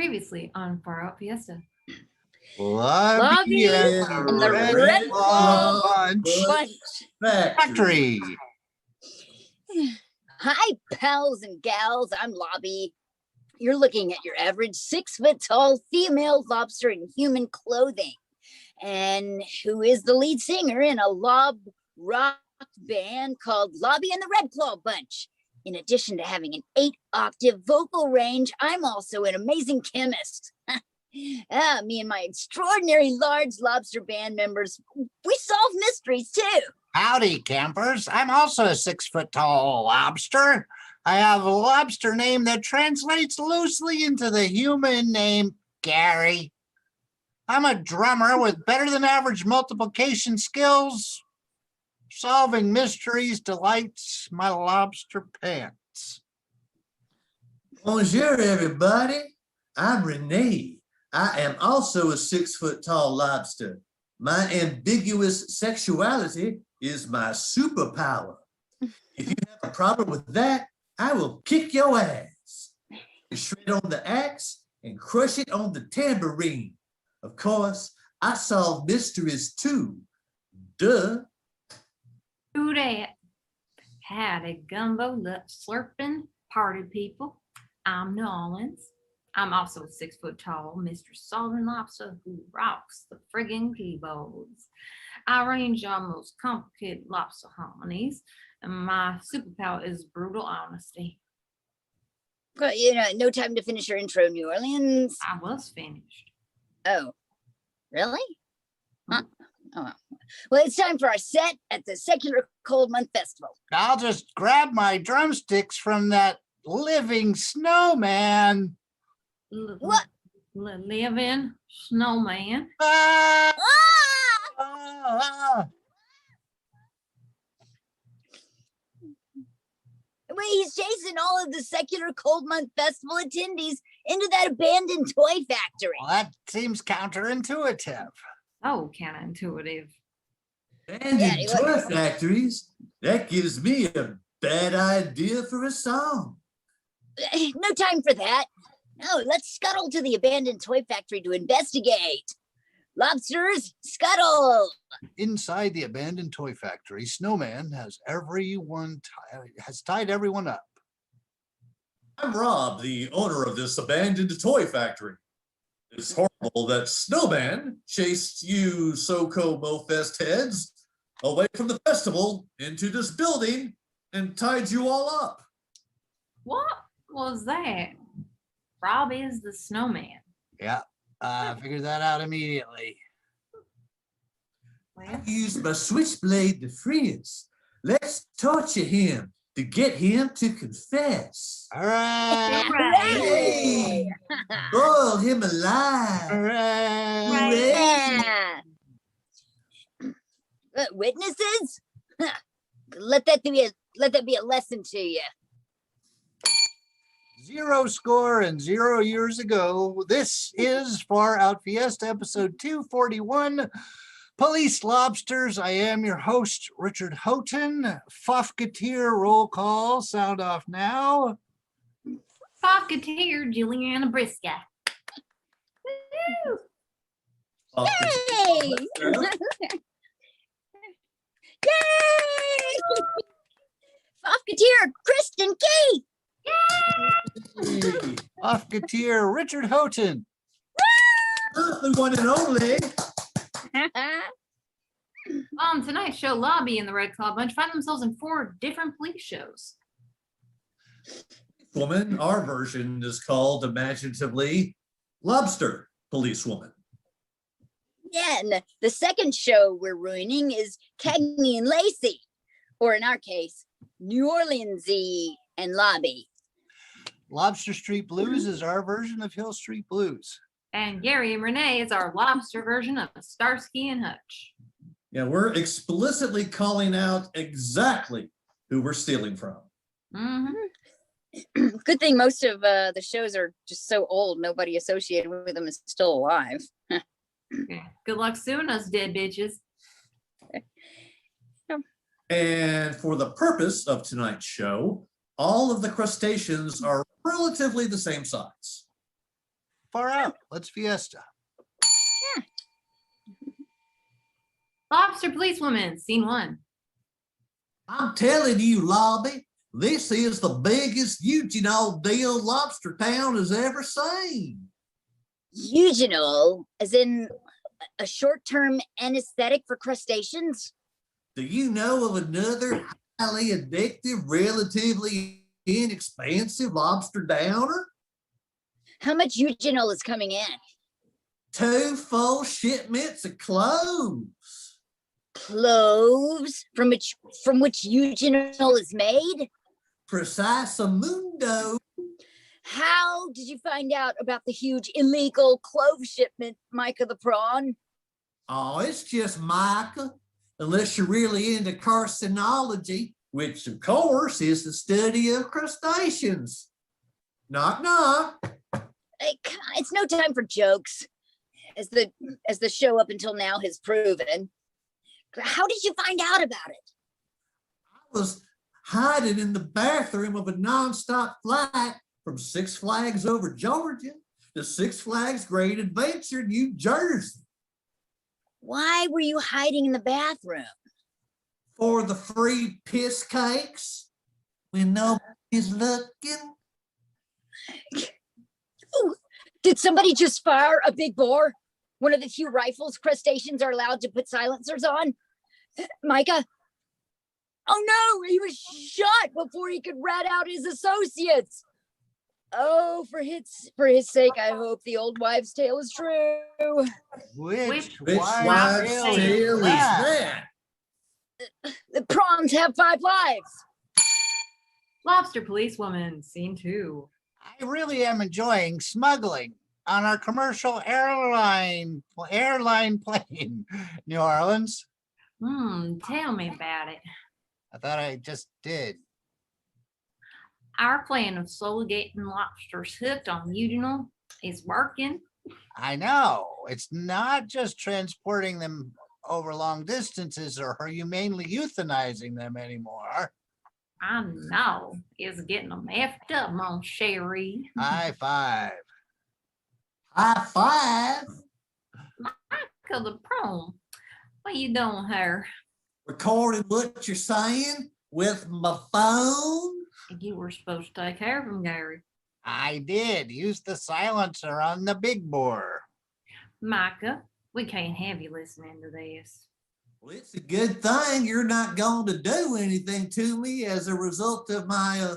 Previously on Far Out Fiesta. Lobby and the Red Claw Bunch Factory. Hi, pals and gals. I'm Lobby. You're looking at your average 6-foot-tall female lobster in human clothing. And who is the lead singer in a lob rock band called Lobby and the Red Claw Bunch. In addition to having an 8-octave vocal range, I'm also an amazing chemist. Me and my extraordinary large lobster band members, we solve mysteries too. Howdy, campers. I'm also a 6-foot-tall lobster. I have a lobster name that translates loosely into the human name Gary. I'm a drummer with better than average multiplication skills. Solving mysteries delights my lobster pants. Bonjour, everybody. I'm Renee. I am also a 6-foot-tall lobster. My ambiguous sexuality is my superpower. If you have a problem with that, I will kick your ass. Shred on the axe and crush it on the tambourine. Of course, I solve mysteries too. Duh. Who dat? Howdy, gumbo, slurping, party people. I'm New Orleans. I'm also 6 foot tall, Mr. Southern Lobster who rocks the friggin' keyboards. I arrange our most complicated lobster harmonies, and my superpower is brutal honesty. Well, no time to finish your intro, New Orleans. I was finished. Oh, really? Huh? Oh, well, it's time for our set at the Secular Cold Month Festival. I'll just grab my drumsticks from that living snowman. What? Living snowman. Ah! Ah! Ah! Wait, he's chasing all of the Secular Cold Month Festival attendees into that abandoned toy factory. Well, that seems counterintuitive. Oh, counterintuitive. And Yeah, in toy factories, that gives me a bad idea for a song. No time for that. No, let's scuttle to the abandoned toy factory to investigate. Lobsters, scuttle! Inside the abandoned toy factory, Snowman has tied everyone up. I'm Robb, the owner of this abandoned toy factory. It's horrible that Snowman chased you so-called Mo-Fest heads away from the festival into this building and tied you all up. What was that? Robb is the snowman. Yeah, I figured that out immediately. Well, I used my switchblade to free us. Let's torture him to get him to confess. All right. Hooray! Boil him alive. Hooray. Yeah. Witnesses? Let that be a lesson to you. 0 score and 0 years ago. This is Far Out Fiesta, episode 241. Police Lobsters. I am your host, Richard Houghton. Fofketeer roll call. Sound off now. Fofketeer, JuliAnna Briscoe. Woo! Yay! Yay! Fofketeer, Kristin Keith. Fofketeer Richard Houghton. The one and only. On tonight's show, Lobby and the Red Claw Bunch find themselves in 4 different police shows. Woman, our version is called imaginatively Lobster Policewoman. Yeah, and the second show we're ruining is Cagney and Lacey, or in our case, New Orleansy and Lobby. Lobster Street Blues is our version of Hill Street Blues. And Gary and Renee is our lobster version of Starsky and Hutch. Yeah, we're explicitly calling out exactly who we're stealing from. Mm-hmm. Good thing most of the shows are just so old, nobody associated with them is still alive. Yeah. Good luck suing us, dead bitches. And for the purpose of tonight's show, all of the crustaceans are relatively the same size. far out. Let's fiesta. Lobster policewoman, scene 1. I'm telling you, Lobby, this is the biggest Eugenol deal Lobster Town has ever seen. Eugenol, as in a short-term anesthetic for crustaceans? Do you know of another highly addictive, relatively inexpensive lobster downer? How much eugenol is coming in? 2 full shipments of cloves. Cloves from which eugenol is made? Precisamundo. How did you find out about the huge illegal clove shipment, Micah the prawn? Oh, it's just Micah. Unless you're really into carcinology, which of course is the study of crustaceans. Knock, knock. It's no time for jokes, as the show up until now has proven. How did you find out about it? I was hiding in the bathroom of a nonstop flight from Six Flags over Georgia to Six Flags Great Adventure, New Jersey. Why were you hiding in the bathroom? For the free piss cakes when nobody's looking. Ooh, did somebody just fire a big bore? One of the few rifles crustaceans are allowed to put silencers on? Micah? Oh no, he was shot before he could rat out his associates. Oh, for his sake, I hope the old wives' tale is true. Which Which wild wild tale tale is that? that? The prawns have 5 lives. Lobster policewoman, scene 2. I really am enjoying smuggling on our commercial airline plane, New Orleans. Tell me about it. I thought I just did. Our plan of slowly getting lobsters hooked on eugenol is working. I know. It's not just transporting them over long distances or humanely euthanizing them anymore. I know. It's getting them effed up, Mon Cherie. High five. High five. Micah the prawn. What you doing here? Recording what you're saying with my phone. You were supposed to take care of him, Gary. I did. Use the silencer on the big bore. Micah, we can't have you listening to this. Well, it's a good thing you're not going to do anything to me as a result of my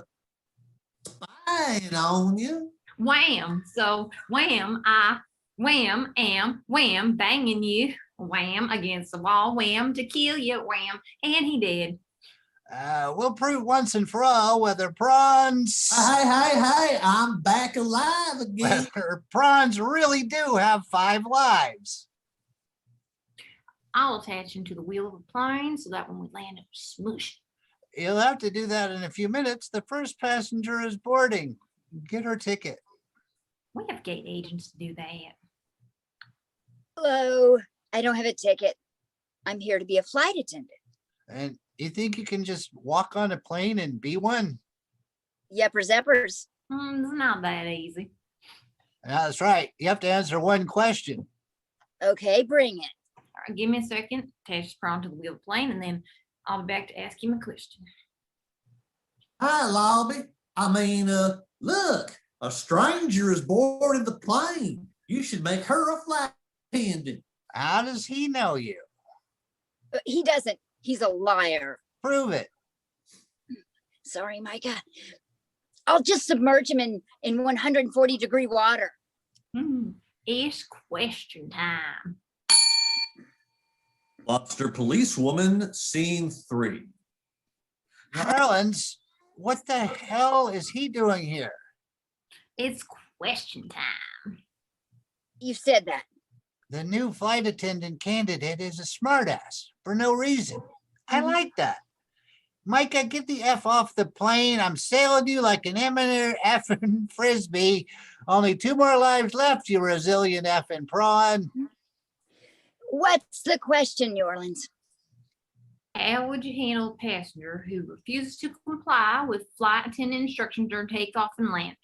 spying on you. Wham! So wham, wham, banging you. Wham against the wall, wham to kill you, wham. And he did. We'll prove once and for all whether prawns Hey, I'm back alive again. whether prawns really do have 5 lives. I'll attach him to the wheel of the plane so that when we land, it'll smoosh. You'll have to do that in a few minutes. The first passenger is boarding. Get her ticket. We have gate agents to do that. Hello, I don't have a ticket. I'm here to be a flight attendant. And you think you can just walk on a plane and be one? Yeppers eppers. It's not that easy. That's right. You have to answer one question. Okay, bring it. All right, give me a second. Attach this prawn to the wheel of the plane, and then I'll be back to ask him a question. Hi, Lobby. Look, a stranger is boarding the plane. You should make her a flight attendant. How does he know you? He doesn't. He's a liar. Prove it. Sorry, Micah. I'll just submerge him in 140-degree water. It's question time. Lobster policewoman, scene 3. Marlins, what the hell is he doing here? It's question time. You said that. The new flight attendant candidate is a smartass for no reason. I like that. Micah, get the F off the plane. I'm sailing you like an effing frisbee. Only 2 more lives left, you resilient effing prawn. What's the question, New Orleans? How would you handle a passenger who refuses to comply with flight attendant instructions during takeoff and landing?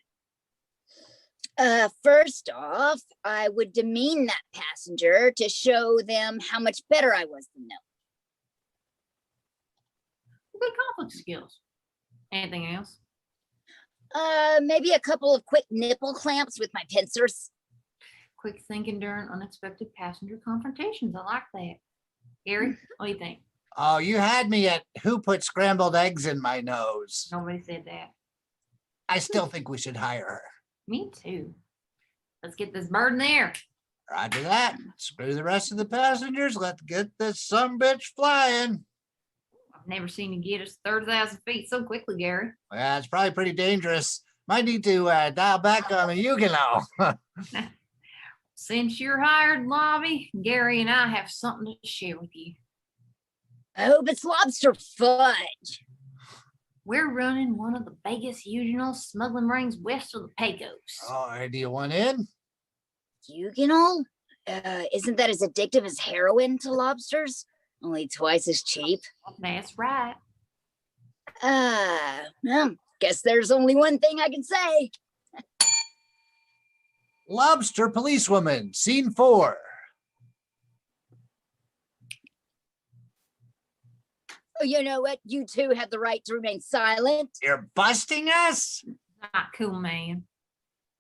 First off, I would demean that passenger to show them how much better I was than them. Good conflict skills. Anything else? Maybe a couple of quick nipple clamps with my pincers. Quick thinking during unexpected passenger confrontations. I like that. Gary, what do you think? Oh, you had me at who put scrambled eggs in my nose. Nobody said that. I still think we should hire her. Me too. Let's get this bird in the air. Roger that. Screw the rest of the passengers. Let's get this sumbitch flying. I've never seen you get us 30,000 feet so quickly, Gary. Yeah, it's probably pretty dangerous. Might need to dial back on the Huguenot. Since you're hired, Lobby, Gary and I have something to share with you. I hope it's lobster fudge. We're running one of the biggest Huguenot smuggling rings west of the Pecos. Oh, do you want in? Huguenot? Isn't that as addictive as heroin to lobsters? Only twice as cheap. That's right. Well, guess there's only one thing I can say. Lobster policewoman, scene 4. Oh, you know what? You two have the right to remain silent. You're busting us? Not cool, man.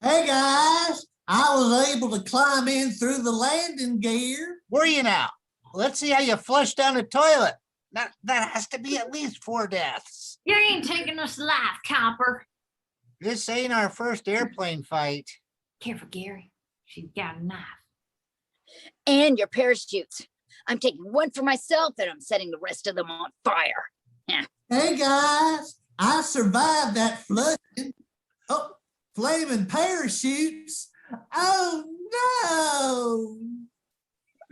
Hey, guys, I was able to climb in through the landing gear. Were you now? Let's see how you flush down a toilet. That has to be at least 4 deaths. You ain't taking us alive, copper. This ain't our first airplane fight. Careful, Gary. She's got a knife. And your parachutes. I'm taking one for myself and I'm setting the rest of them on fire. Hey, guys, I survived that flooding. Oh, flaming parachutes. Oh,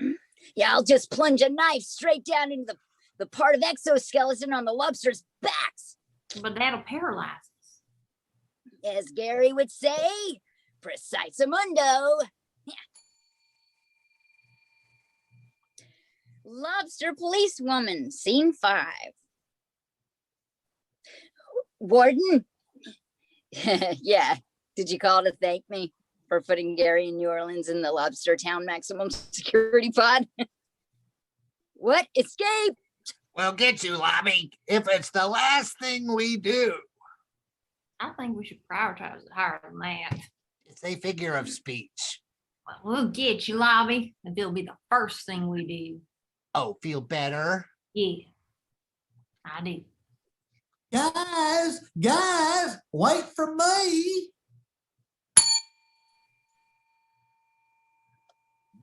no. Yeah, I'll just plunge a knife straight down into the part of exoskeleton on the lobster's backs. But that'll paralyze us. As Gary would say, precisamundo. Lobster policewoman, scene 5. Warden? Yeah, did you call to thank me for putting Gary and New Orleans in the Lobster Town maximum security pod? What? Escape? We'll get you, Lobby, if it's the last thing we do. I think we should prioritize it higher than that. It's a figure of speech. Well, we'll get you, Lobby, and it'll be the first thing we do. Oh, feel better? Yeah, I do. Guys, wait for me.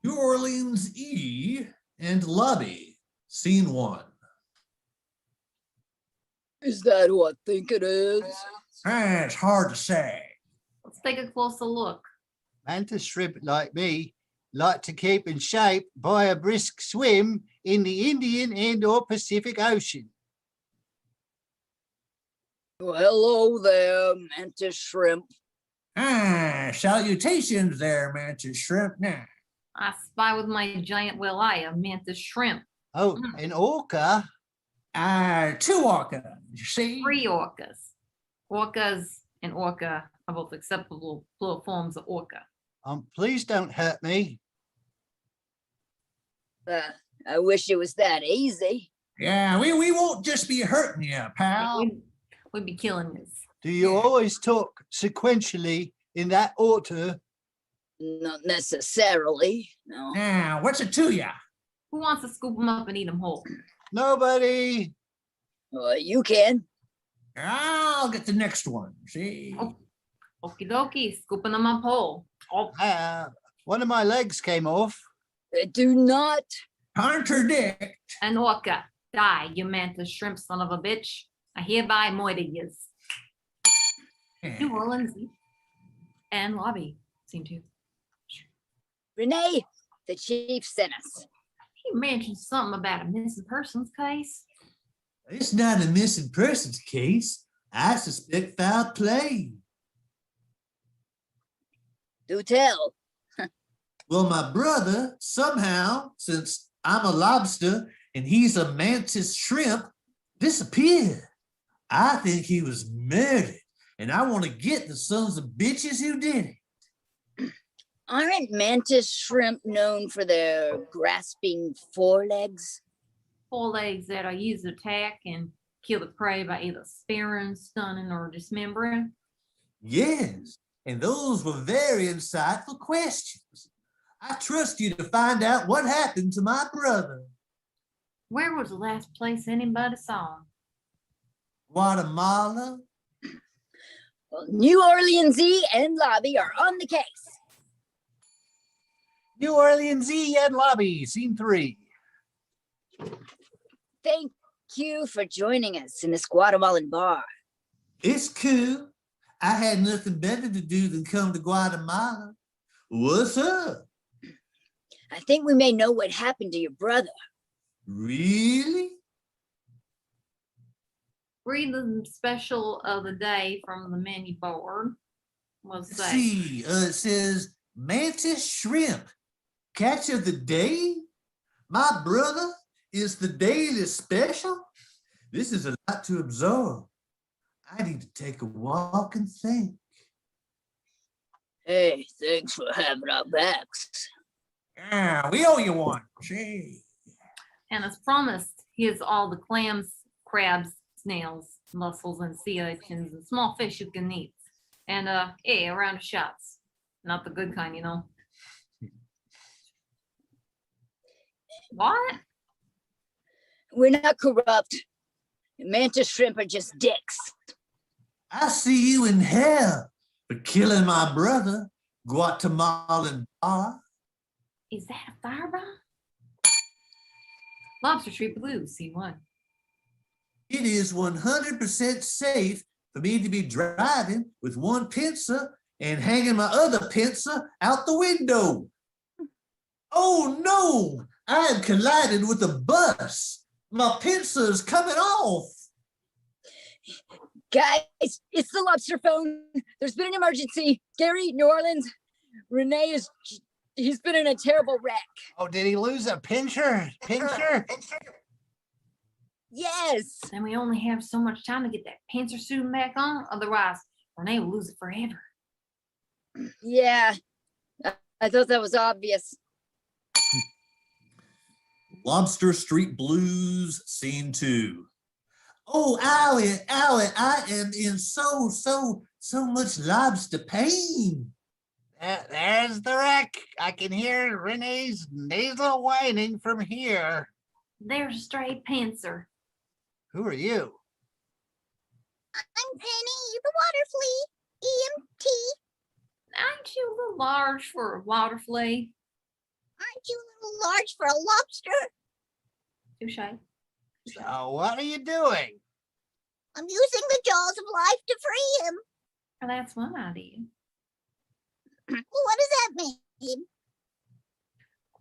New Orleans E and Lobby, scene 1. Is that who I think it is? It's hard to say. Let's take a closer look. Mantis shrimp like me like to keep in shape by a brisk swim in the Indian and or Pacific Ocean. Well, hello there, mantis shrimp. Salutations there, Mantis Shrimp. Now, I spy with my giant well eye a mantis shrimp. Oh, an orca? 2 orca, you see? 3 orcas. Orcas and orca are both acceptable plural forms of orca. Please don't hurt me. I wish it was that easy. Yeah, we won't just be hurting you, pal. We'd be killing this. Do you always talk sequentially in that order? Not necessarily, no. Now, what's it to ya? Who wants to scoop them up and eat them whole? Nobody. You can. I'll get the next one, see? Oh. Okie dokie, scooping them up whole. Oh, One of my legs came off. Do not. Contradict. an orca. Die, you mantis shrimp son of a bitch. I hereby moida yous. New Orleans and Lobby seem to. Renee, the chief sent us. He mentioned something about a missing persons case. It's not a missing persons case. I suspect foul play. Do tell. Well, my brother, somehow, since I'm a lobster and he's a mantis shrimp, disappeared. I think he was murdered, and I want to get the sons of bitches who did it. Aren't mantis shrimp known for their grasping forelegs? Forelegs that are used to attack and kill the prey by either spearing, stunning, or dismembering. Yes, and those were very insightful questions. I trust you to find out what happened to my brother. Where was the last place anybody saw him? Guatemala? Well, New Orleans and Lobby are on the case. New Orleans and Lobby, scene 3. Thank you for joining us in this Guatemalan bar. It's cool. I had nothing better to do than come to Guatemala. What's up? I think we may know what happened to your brother. Really? Read the special of the day from the menu board. What's Let's that? see, it says mantis shrimp. Catch of the day? My brother is the daily special? This is a lot to absorb. I need to take a walk and think. Hey, thanks for having our backs. Yeah, we owe you one. Gee. And as promised, here's all the clams, crabs, snails, mussels, and sea urchins and small fish you can eat. And hey, a round of shots. Not the good kind, you know. What? We're not corrupt. Mantis shrimp are just dicks. I see you in hell for killing my brother, Guatemalan bar. Is that a firebomb? Lobster Street Blue, C1. It is 100% safe for me to be driving with one pencil and hanging my other pencil out the window. Oh no, I have collided with a bus. My pencil is coming off. Guys, it's the lobster phone. There's been an emergency. Gary, New Orleans. Renee he's been in a terrible wreck. Oh, did he lose a pincher? Pincher? Yes. Then we only have so much time to get that pincer suit back on. Otherwise, Renee will lose it forever. Yeah. I thought that was obvious. Lobster Street Blues, scene 2. Oh, Allie, I am in so much lobster pain. There's the wreck. I can hear Renee's nasal whining from here. There's a stray pincer. Who are you? I'm Penny, the water flea. EMT. Aren't you a little large for a water flea? Aren't you a little large for a lobster? Touche. So what are you doing? I'm using the jaws of life to free him. Well, that's one idea. What does that mean?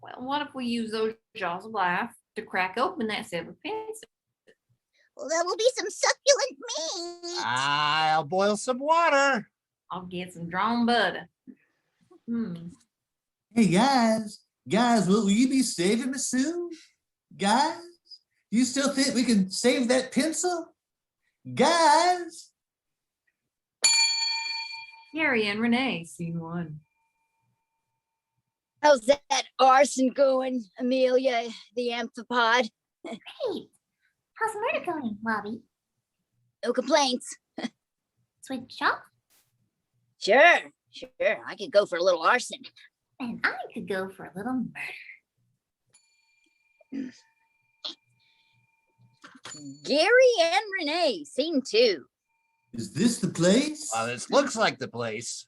Well, what if we use those jaws of life to crack open that severed pincer? Well, that will be some succulent meat. I'll boil some water. I'll get some drawn butter. Hey guys, will you be saving me soon? Guys, you still think we can save that pencil? Guys, Gary and Renee, scene 1. How's that arson going, Amelia, the amphipod? Great. How's murder going, Robbie? No complaints. Switch off? Sure. I could go for a little arson. And I could go for a little murder. Gary and Renee, scene 2. is this the place? Well, this looks like the place.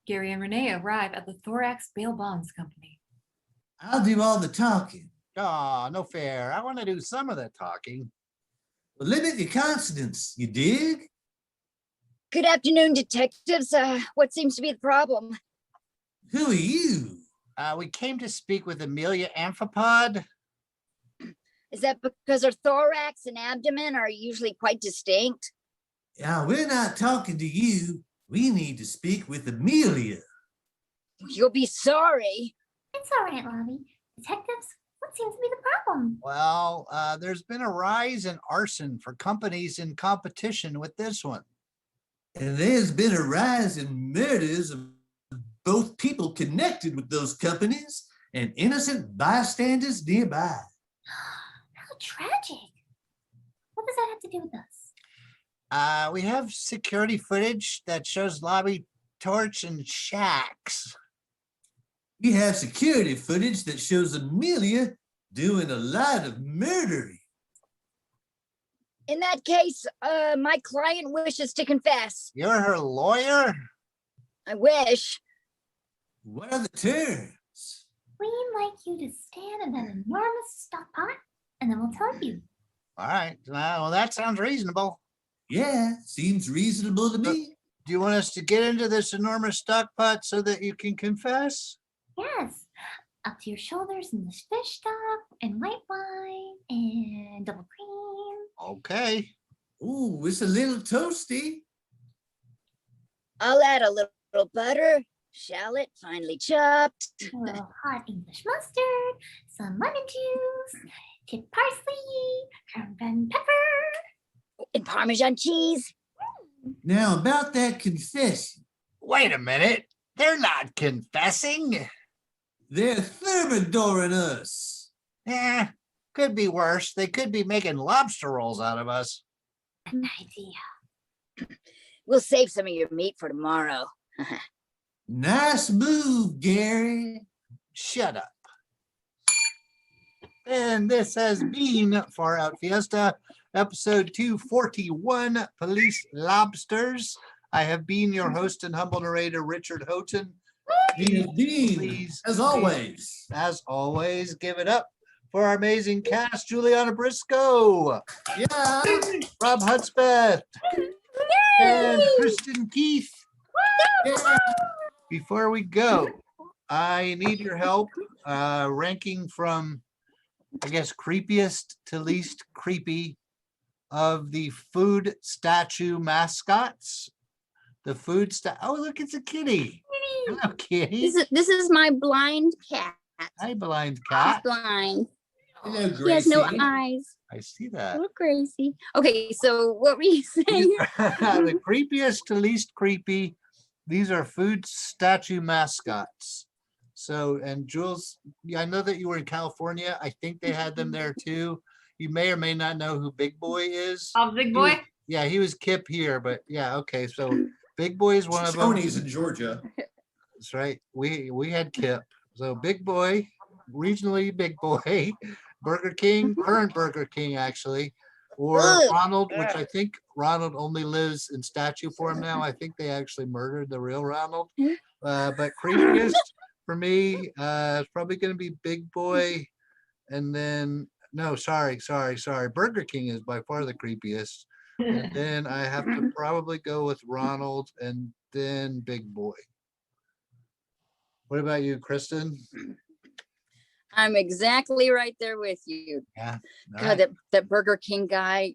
Gary and Renee arrive at the Thorax Bail Bonds Company. I'll do all the talking. Oh, no fair. I want to do some of the talking. Well, limit your consonants, you dig? Good afternoon, detectives. What seems to be the problem? Who are you? We came to speak with Amelia Amphipod. Is that because our thorax and abdomen are usually quite distinct? We're not talking to you. We need to speak with Amelia. You'll be sorry. It's all right, Robbie. Detectives, what seems to be the problem? Well, there's been a rise in arson for companies in competition with this one. And there's been a rise in murders of both people connected with those companies and innocent bystanders nearby. How tragic. What does that have to do with us? We have security footage that shows lobby torch and shacks. We have security footage that shows Amelia doing a lot of murdering. In that case, my client wishes to confess. You're her lawyer? I wish. What are the terms? We'd like you to stand in an enormous stock pot, and then we'll tell you. All right. Well, that sounds reasonable. Yeah, seems reasonable to me. Do you want us to get into this enormous stock pot so that you can confess? Yes, up to your shoulders in this fish stock, and white wine, and double cream. Okay. Ooh, it's a little toasty. I'll add a little butter, shallot finely chopped, A little hot English mustard, some lemon juice, tip parsley, cayenne pepper. and Parmesan cheese. Now about that confession. Wait a minute. They're not confessing. They're thermidoring us. Could be worse. They could be making lobster rolls out of us. An idea. We'll save some of your meat for tomorrow. Nice move, Gary. Shut up. And this has been Far Out Fiesta, episode 241, Police Lobsters. I have been your host and humble narrator, Richard Houghton. Indeed. Please, As always. as always, give it up for our amazing cast, JuliAnna Briscoe, Yeah. Robb Hudspeth, and Kristin Keith. Yeah. Before we go, I need your help ranking from, I guess, creepiest to least creepy of the food statue mascots. The food oh, look, it's a kitty. Hello, kitty. This is my blind cat. Hi, blind He's cat. blind. Hello, He has no Gracie. eyes. I see that. Look, Gracie. Okay, so what were you saying? The creepiest to least creepy. These are food statue mascots. So, and Jules, yeah, I know that you were in California. I think they had them there too. You may or may not know who Big Boy is. Oh, big boy. Yeah, he was Kip here, but yeah, okay. So Big Boy is one of them. Tony's in Georgia. That's right. We had Kip. So Big Boy, regionally Big Boy, Burger King, current Burger King actually, or Ugh. Ronald, which I think Ronald only lives in statue form now. I think they actually murdered the real Ronald. But creepiest for me, it's probably going to be Big Boy, and then no, sorry. Burger King is by far the creepiest. And then I have to probably go with Ronald and then Big Boy. What about you, Kristin? I'm exactly right there with you. Yeah. all God, right. that Burger King guy.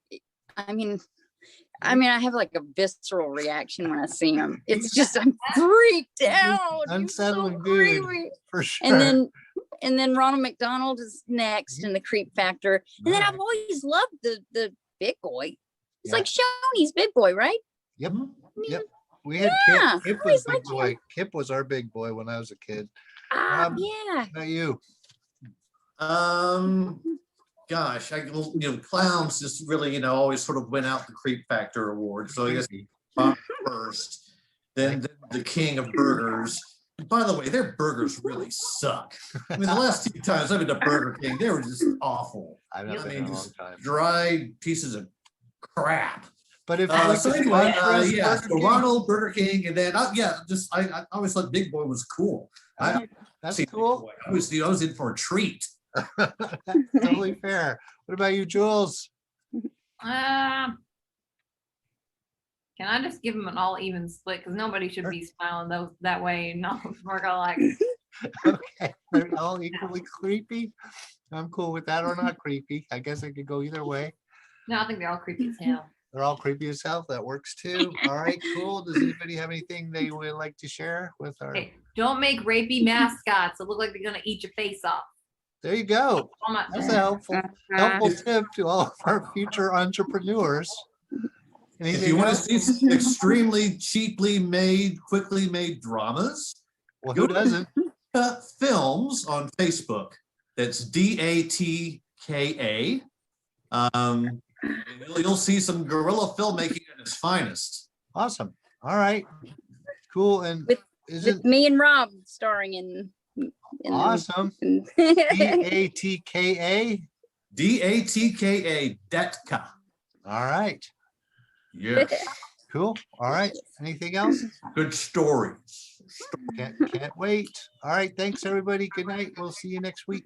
I mean, I have like a visceral reaction when I see him. It's just I'm freaked out. He's so Unsettling dude. creepy. For sure. And then Ronald McDonald is next in the creep factor. And then I've always loved the big boy. It's Yeah. like Shoney's big boy, right? Yep. Yeah. Yep. We had Yeah, Kip. Kip I was always Big liked Boy. him. Kip was our big boy when I was a kid. Yeah. How about you? Gosh, clowns just really, always sort of went out the creep factor award. So I guess Bob first, then the king of burgers. By the way, their burgers really suck. I mean, the last two times I've been to Burger King, they were just awful. I've not I been mean, in a long just time. dry pieces of crap. But if So you anyway, Burger yeah, so King, Ronald, Burger King, and then I always thought Big Boy was cool. that's See, Big cool. Boy, I was in for a treat. That's totally fair. What about you, Jules? Can I just give them an all even split? Because nobody should be smiling that way. No, we're gonna like. Okay, they're all equally creepy. I'm cool with that or not creepy. I guess I could go either way. No, I think they're all creepy as hell. They're all creepy as hell. That works too. All right, cool. Does anybody have anything they would like to share with our? Hey, don't make rapey mascots that look like they're gonna eat your face off. There you go. Oh my- That's a helpful tip to all of our future entrepreneurs. If Anything you want to else? see some extremely cheaply made, quickly made dramas, Well, who doesn't? Films on Facebook. That's DATKA. You'll see some guerrilla filmmaking at its finest. Awesome. All right. Cool. And With isn't me and Rob starring in awesome? in- DATKA. DATKA. Datka. All right. Yes. Cool. All right. Anything else? Good stories. Can't wait. All right. Thanks, everybody. Good night. We'll see you next week.